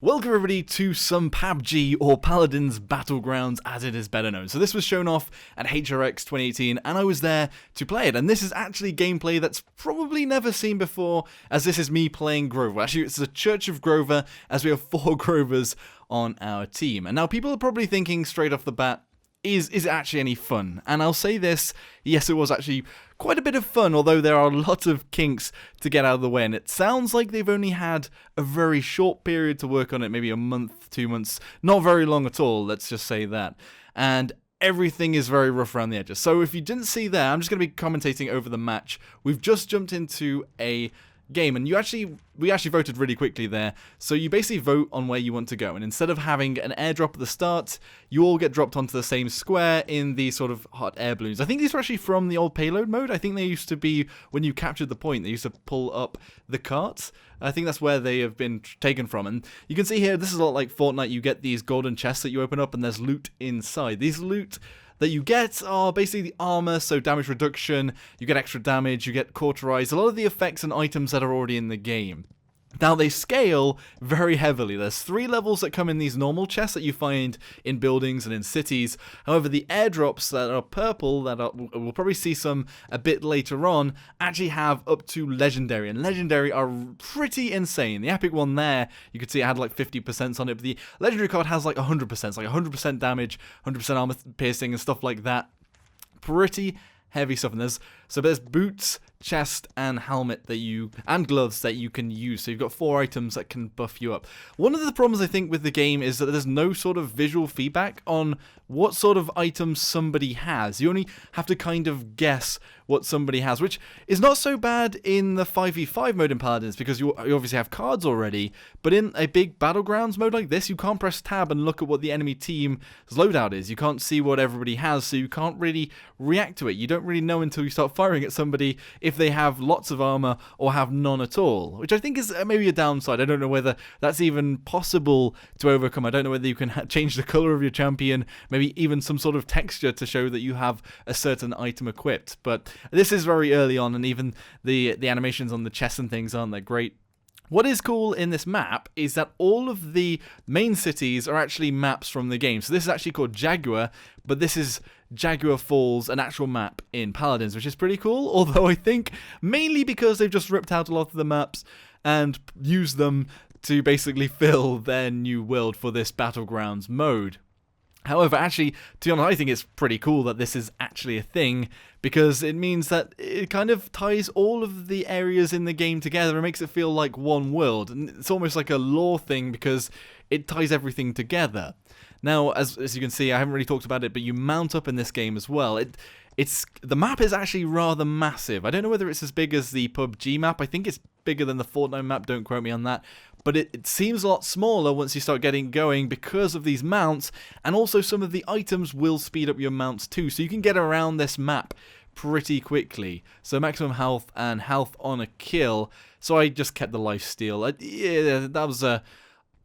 Welcome everybody to some PUBG, or Paladins Battlegrounds as it is better known. So this was shown off at HRX 2018 and I was there to play it, and this is actually gameplay that's probably never seen before, as this is me playing Grover. Actually, it's the Church of Grover, as we have 4 Grovers on our team. And now people are probably thinking straight off the bat, is it actually any fun? And I'll say this, yes, it was actually quite a bit of fun, although there are lots of kinks to get out of the way, and it sounds like they've only had a very short period to work on it, maybe a month, 2 months, not very long at all, let's just say that. And everything is very rough around the edges. So if you didn't see there, I'm just going to be commentating over the match. We've just jumped into a game, and we actually voted really quickly there. So you basically vote on where you want to go, and instead of having an airdrop at the start, you all get dropped onto the same square in these sort of hot air balloons. I think these were actually from the old payload mode. I think they used to be, when you captured the point, they used to pull up the carts. I think that's where they have been taken from. And you can see here, this is a lot like Fortnite. You get these golden chests that you open up, and there's loot inside. These loot that you get are basically the armor, so damage reduction, you get extra damage, you get cauterized, a lot of the effects and items that are already in the game. Now, they scale very heavily. There's 3 levels that come in these normal chests that you find in buildings and in cities. However, the airdrops that are purple, we'll probably see some a bit later on, actually have up to Legendary. And Legendary are pretty insane. The epic one there, you could see it had like 50% on it, but the Legendary card has like 100%. It's like 100% damage, 100% armor piercing and stuff like that. Pretty heavy stuff. And there's boots, chest, and helmet and gloves that you can use. So you've got 4 items that can buff you up. One of the problems I think with the game is that there's no sort of visual feedback on what sort of items somebody has. You only have to kind of guess what somebody has, which is not so bad in the 5v5 mode in Paladins, because you obviously have cards already, but in a big Battlegrounds mode like this, you can't press tab and look at what the enemy team's loadout is. You can't see what everybody has, so you can't really react to it. You don't really know until you start firing at somebody if they have lots of armor or have none at all, which I think is maybe a downside. I don't know whether that's even possible to overcome. I don't know whether you can change the color of your champion, maybe even some sort of texture to show that you have a certain item equipped, but this is very early on, and even the animations on the chests and things aren't that great. What is cool in this map is that all of the main cities are actually maps from the game. So this is actually called Jaguar, but this is Jaguar Falls, an actual map in Paladins, which is pretty cool, although I think mainly because they've just ripped out a lot of the maps and used them to basically fill their new world for this Battlegrounds mode. However, actually, to be honest, I think it's pretty cool that this is actually a thing, because it means that it kind of ties all of the areas in the game together and makes it feel like one world. And it's almost like a lore thing, because it ties everything together. Now, as you can see, I haven't really talked about it, but you mount up in this game as well. The map is actually rather massive. I don't know whether it's as big as the PUBG map. I think it's bigger than the Fortnite map, don't quote me on that. But it seems a lot smaller once you start getting going because of these mounts, and also some of the items will speed up your mounts too, so you can get around this map pretty quickly. So maximum health and health on a kill, so I just kept the lifesteal. Yeah, that was a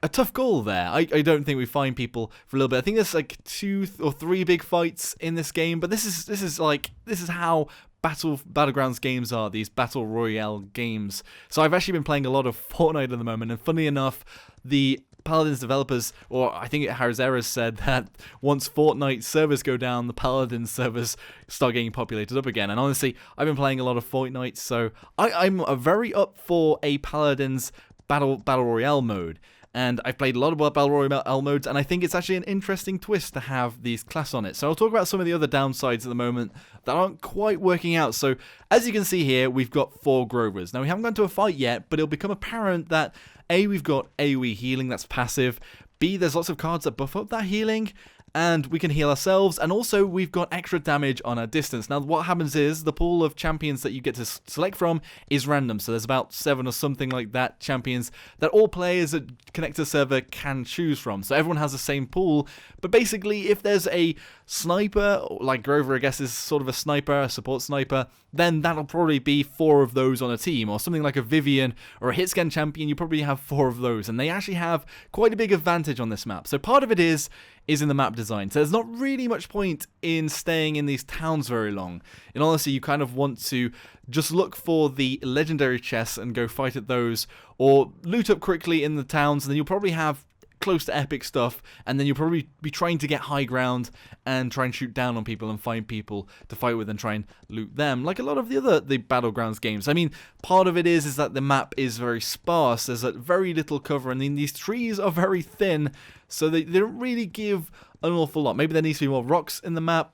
tough goal there. I don't think we find people for a little bit. I think there's like 2 or 3 big fights in this game, but this is how Battlegrounds games are, these Battle Royale games. So I've actually been playing a lot of Fortnite at the moment, and funnily enough, the Paladins developers, or I think hi-rez said that once Fortnite servers go down, the Paladins servers start getting populated up again. And honestly, I've been playing a lot of Fortnite, so I'm very up for a Paladins Battle Royale mode. And I've played a lot of Battle Royale modes, and I think it's actually an interesting twist to have these class on it. So I'll talk about some of the other downsides at the moment that aren't quite working out. So as you can see here, we've got 4 Grovers. Now, we haven't gone to a fight yet, but it'll become apparent that A, we've got AoE healing, that's passive. B, there's lots of cards that buff up that healing, and we can heal ourselves, and also we've got extra damage on our distance. Now, what happens is the pool of champions that you get to select from is random, so there's about 7 or something like that champions that all players that connect to the server can choose from. So everyone has the same pool, but basically if there's a sniper, like Grover I guess is sort of a sniper, a support sniper, then that'll probably be 4 of those on a team, or something like a Vivian or a hitscan champion, you probably have 4 of those, and they actually have quite a big advantage on this map. So part of it is in the map design. So there's not really much point in staying in these towns very long. In honesty, you kind of want to just look for the legendary chests and go fight at those, or loot up quickly in the towns, and then you'll probably have close to epic stuff, and then you'll probably be trying to get high ground and try and shoot down on people and find people to fight with and try and loot them, like a lot of the Battlegrounds games. I mean, part of it is that the map is very sparse, there's very little cover, and then these trees are very thin, so they don't really give an awful lot. Maybe there needs to be more rocks in the map,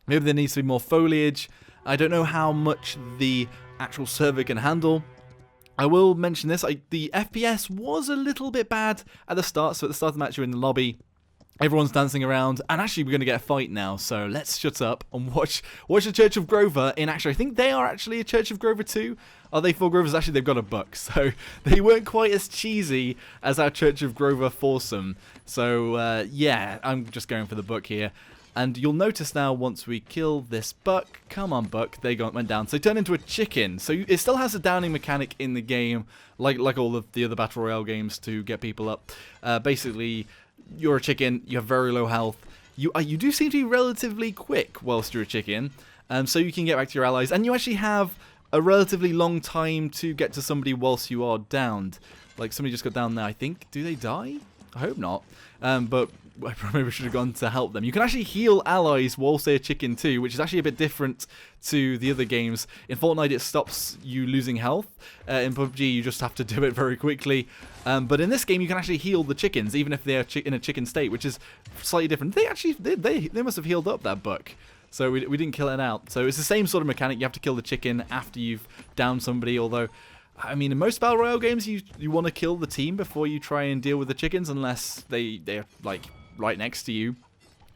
maybe there needs to be more foliage. I don't know how much the actual server can handle. I will mention this, the FPS was a little bit bad at the start, so at the start of the match you're in the lobby, everyone's dancing around, and actually we're going to get a fight now, so let's shut up and watch the Church of Grover in action. I think they are actually a Church of Grover too. Are they 4 Grovers? Actually, they've got a buck, so they weren't quite as cheesy as our Church of Grover foursome. So, yeah, I'm just going for the buck here. And you'll notice now, once we kill this buck, come on buck, they went down. So they turn into a chicken. So it still has a downing mechanic in the game, like all of the other Battle Royale games to get people up. Basically, you're a chicken, you have very low health. You do seem to be relatively quick whilst you're a chicken, so you can get back to your allies. And you actually have a relatively long time to get to somebody whilst you are downed. Like somebody just got down there, I think. Do they die? I hope not. But I probably should have gone to help them. You can actually heal allies whilst they're chicken too, which is actually a bit different to the other games. In Fortnite it stops you losing health. In PUBG you just have to do it very quickly. But in this game you can actually heal the chickens even if they're in a chicken state, which is slightly different. They actually they must have healed up that buck. So we didn't kill it out. So it's the same sort of mechanic. You have to kill the chicken after you've downed somebody, although I mean, in most Battle Royale games, you want to kill the team before you try and deal with the chickens, unless they're like right next to you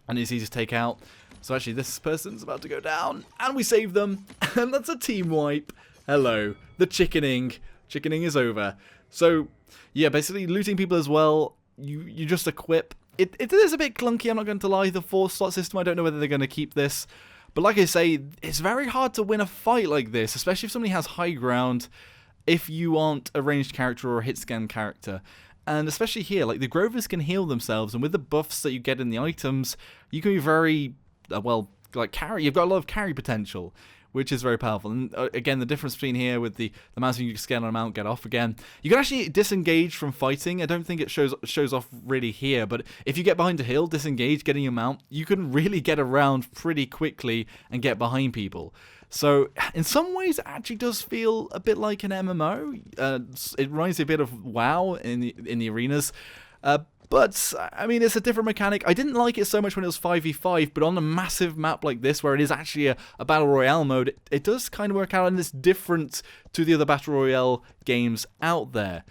and it's easy to take out. So actually, this person's about to go down, and we save them, and that's a team wipe. Hello, the chickening is over. So yeah, basically looting people as well. You just equip. It is a bit clunky. I'm not going to lie. The 4-slot system. I don't know whether they're going to keep this, but like I say, it's very hard to win a fight like this, especially if somebody has high ground. If you aren't a ranged character or a hit scan character. And especially here, like the Grovers can heal themselves, and with the buffs that you get in the items, you can be very, well, like carry. You've got a lot of carry potential, which is very powerful. And again, the difference between here with the mouse, you can scan on a mount, get off again. You can actually disengage from fighting. I don't think it shows off really here, but if you get behind a hill, disengage, getting your mount, you can really get around pretty quickly and get behind people. So, in some ways, it actually does feel a bit like an MMO. It reminds me a bit of WoW in the arenas. But, I mean, it's a different mechanic. I didn't like it so much when it was 5v5, but on a massive map like this, where it is actually a Battle Royale mode, it does kind of work out, and it's different to the other Battle Royale games out there.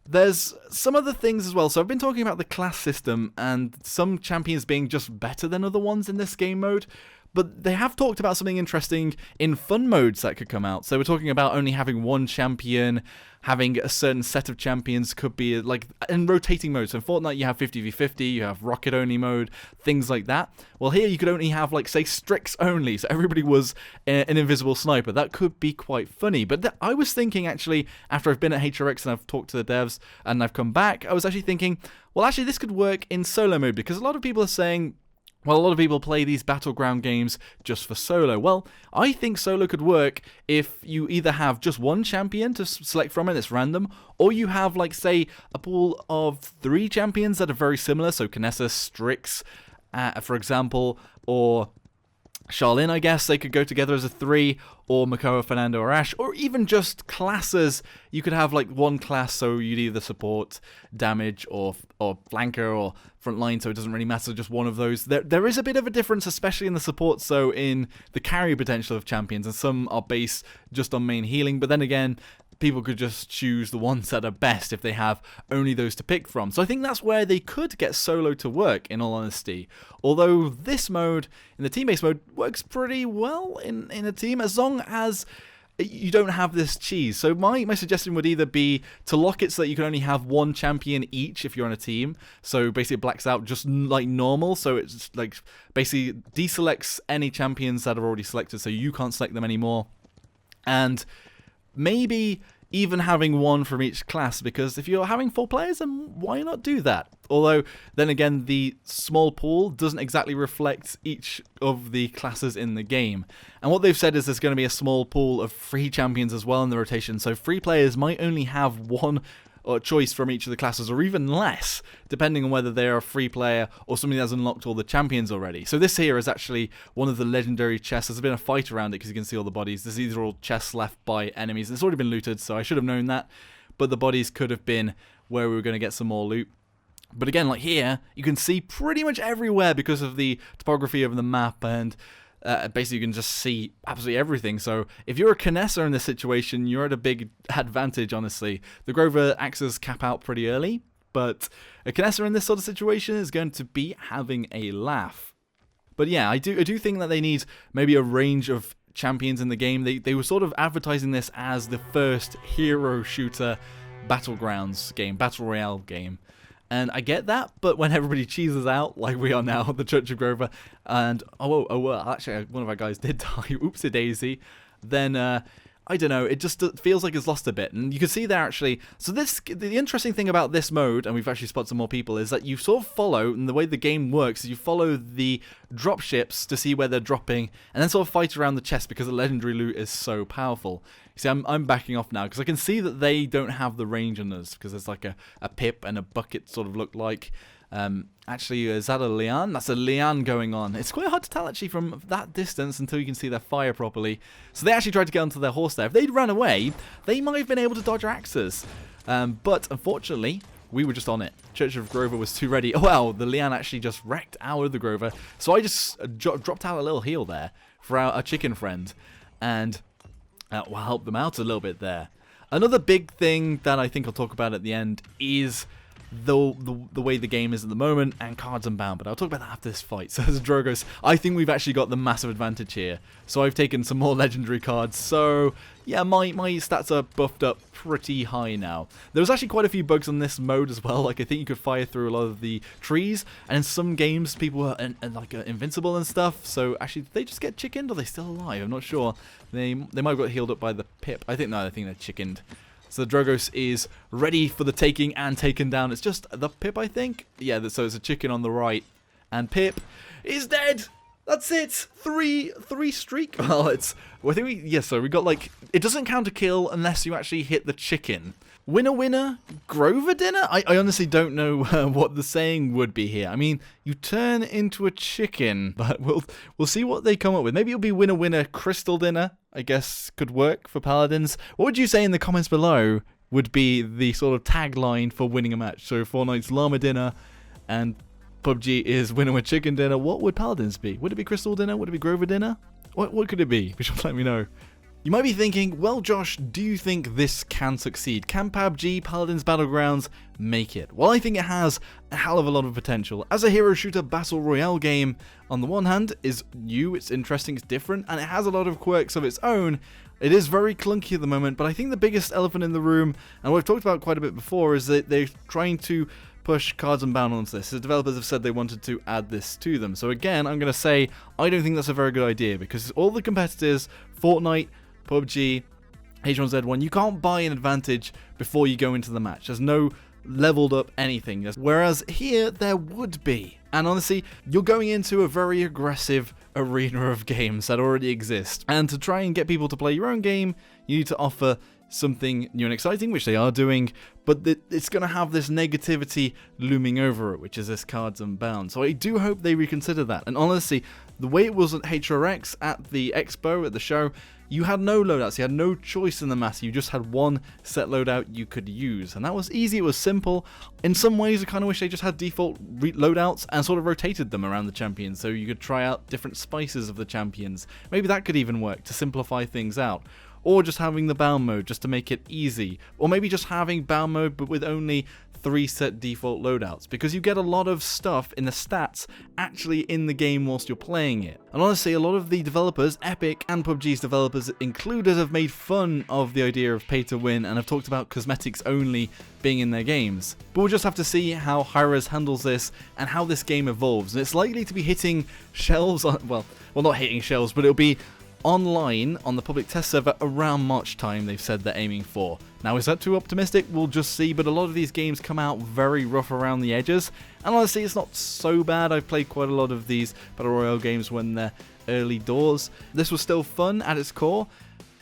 There's some other things as well. So I've been talking about the class system, and some champions being just better than other ones in this game mode. But they have talked about something interesting in fun modes that could come out. So we're talking about only having one champion, having a certain set of champions, could be like in rotating modes. So in Fortnite you have 50v50, you have rocket only mode, things like that. Well, here you could only have, like, say, Strix only, so everybody was an invisible sniper. That could be quite funny. But I was thinking, actually, after I've been at HRX and I've talked to the devs and I've come back, I was actually thinking, well, actually this could work in solo mode, because a lot of people are saying, well, a lot of people play these Battleground games just for solo. Well, I think solo could work if you either have just one champion to select from and it's random, or you have, like, say, a pool of 3 champions that are very similar, so Kinesis, Strix, for example, or Charlene, I guess, they could go together as a 3, or Makoa, Fernando, or Ash, or even just classes. You could have, like, one class, so you'd either support, damage, or flanker, or frontline, so it doesn't really matter, just one of those. There is a bit of a difference, especially in the support, so in the carry potential of champions, and some are based just on main healing, but then again, people could just choose the ones that are best if they have only those to pick from. So I think that's where they could get solo to work, in all honesty. Although this mode, in the team-based mode, works pretty well in a team, as long as you don't have this cheese. So my suggestion would either be to lock it so that you can only have one champion each if you're on a team. So basically it blacks out just like normal. So it's like basically deselects any champions that are already selected, so you can't select them anymore. And maybe even having one from each class, because if you're having 4 players, then why not do that? Although, then again, the small pool doesn't exactly reflect each of the classes in the game. And what they've said is there's going to be a small pool of free champions as well in the rotation, so free players might only have one choice from each of the classes, or even less, depending on whether they're a free player or somebody that's unlocked all the champions already. So this here is actually one of the legendary chests. There's been a fight around it because you can see all the bodies. These are all chests left by enemies. It's already been looted, so I should have known that, but the bodies could have been where we were going to get some more loot. But again, like here, you can see pretty much everywhere because of the topography of the map, and basically you can just see absolutely everything. So if you're a Kineser in this situation, you're at a big advantage, honestly. The Grover axes cap out pretty early, but a Kineser in this sort of situation is going to be having a laugh. But yeah, I do think that they need maybe a range of champions in the game. They were sort of advertising this as the first hero shooter Battlegrounds game, Battle Royale game. And I get that, but when everybody cheeses out, like we are now, the Church of Grover, and actually one of our guys did die, oopsie daisy, then I don't know, it just feels like it's lost a bit. And you can see there actually, so the interesting thing about this mode, and we've actually spotted some more people, is that you sort of follow, and the way the game works is you follow the drop ships to see where they're dropping, and then sort of fight around the chest because the legendary loot is so powerful. You see, I'm backing off now because I can see that they don't have the range on us, because there's like a pip and a bucket sort of look like. Actually, is that a lian? That's a lian going on. It's quite hard to tell actually from that distance until you can see their fire properly. So they actually tried to get onto their horse there. If they'd ran away, they might have been able to dodge our axes. But unfortunately, we were just on it. Church of Grover was too ready. Oh wow, the lian actually just wrecked our the Grover. So I just dropped out a little heal there for our chicken friend, and will help them out a little bit there. Another big thing that I think I'll talk about at the end is the way the game is at the moment, and cards unbound, but I'll talk about that after this fight. So as Drogos, I think we've actually got the massive advantage here. So I've taken some more legendary cards, so yeah, my stats are buffed up pretty high now. There was actually quite a few bugs on this mode as well, like I think you could fire through a lot of the trees, and in some games people were invincible and stuff, so actually did they just get chickened, or are they still alive? I'm not sure. They might have got healed up by the pip. I think they're chickened. So the Drogos is ready for the taking and taken down. It's just the Pip, I think. Yeah, so it's a chicken on the right. And Pip is dead! That's it! Three streak. Well, so we got like, it doesn't count a kill unless you actually hit the chicken. Winner, Grover dinner? I honestly don't know what the saying would be here. I mean, you turn into a chicken, but we'll see what they come up with. Maybe it'll be winner, crystal dinner, I guess could work for Paladins. What would you say in the comments below would be the sort of tagline for winning a match? So Fortnite's llama dinner and PUBG is winner with chicken dinner. What would Paladins be? Would it be crystal dinner? Would it be Grover dinner? What could it be? Be sure to let me know. You might be thinking, well Josh, do you think this can succeed? Can PUBG, Paladins Battlegrounds, make it? Well, I think it has a hell of a lot of potential. As a hero shooter battle royale game, on the one hand, is new, it's interesting, it's different, and it has a lot of quirks of its own. It is very clunky at the moment, but I think the biggest elephant in the room, and what I've talked about quite a bit before, is that they're trying to push cards unbound onto this. The developers have said they wanted to add this to them. So again, I'm going to say, I don't think that's a very good idea, because all the competitors, Fortnite, PUBG, H1Z1, you can't buy an advantage before you go into the match. There's no leveled up anything. Whereas here, there would be. And honestly, you're going into a very aggressive arena of games that already exist. And to try and get people to play your own game, you need to offer something new and exciting, which they are doing, but it's going to have this negativity looming over it, which is this cards unbound. So I do hope they reconsider that. And honestly, the way it was at HRX at the expo, at the show, you had no loadouts, you had no choice in the matter, you just had one set loadout you could use, and that was easy, it was simple. In some ways I kind of wish they just had default loadouts and sort of rotated them around the champions, so you could try out different spices of the champions. Maybe that could even work to simplify things out. or just having the bound mode just to make it easy, or maybe just having bound mode but with only 3 set default loadouts, because you get a lot of stuff in the stats actually in the game whilst you're playing it. And honestly, a lot of the developers, Epic and PUBG's developers included, have made fun of the idea of pay to win and have talked about cosmetics only being in their games. But we'll just have to see how hi-rez handles this and how this game evolves. And it's likely to be hitting shelves, well not hitting shelves, but it'll be online on the public test server around March time, they've said they're aiming for. Now, is that too optimistic? We'll just see, but a lot of these games come out very rough around the edges, and honestly, it's not so bad. I've played quite a lot of these Battle Royale games when they're early doors. This was still fun at its core,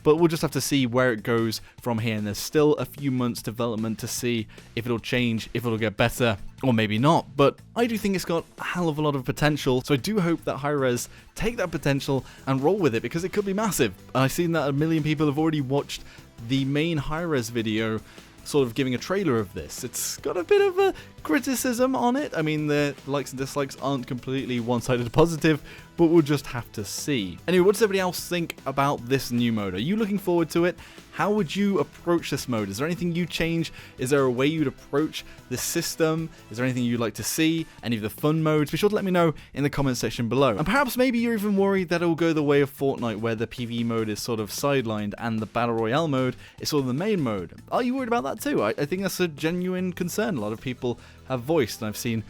but we'll just have to see where it goes from here, and there's still a few months development to see if it'll change, if it'll get better, or maybe not. But I do think it's got a hell of a lot of potential, so I do hope that hi-rez take that potential and roll with it, because it could be massive. I've seen that a million people have already watched the main hi-rez video, sort of giving a trailer of this. It's got a bit of a criticism on it. I mean, the likes and dislikes aren't completely one-sided positive, but we'll just have to see. Anyway, what does everybody else think about this new mode? Are you looking forward to it? How would you approach this mode? Is there anything you change? Is there a way you'd approach this system? Is there anything you'd like to see? Any of the fun modes? Be sure to let me know in the comment section below. And perhaps maybe you're even worried that it will go the way of Fortnite, where the PvE mode is sort of sidelined and the Battle Royale mode is sort of the main mode. Are you worried about that too? I think that's a genuine concern a lot of people have voiced, and I've seen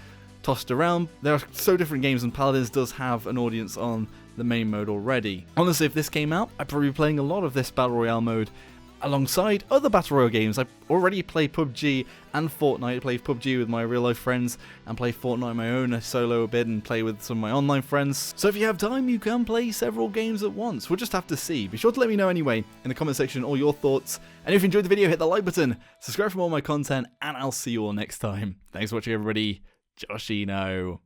tossed around. There are so different games, and Paladins does have an audience on the main mode already. Honestly, if this came out, I'd probably be playing a lot of this Battle Royale mode alongside other Battle Royale games. I already play PUBG and Fortnite. I play PUBG with my real life friends and play Fortnite on my own, solo a bit, and play with some of my online friends. So if you have time, you can play several games at once. We'll just have to see. Be sure to let me know anyway in the comment section all your thoughts. And if you enjoyed the video, hit the like button, subscribe for more of my content, and I'll see you all next time. Thanks for watching, everybody. Joshino.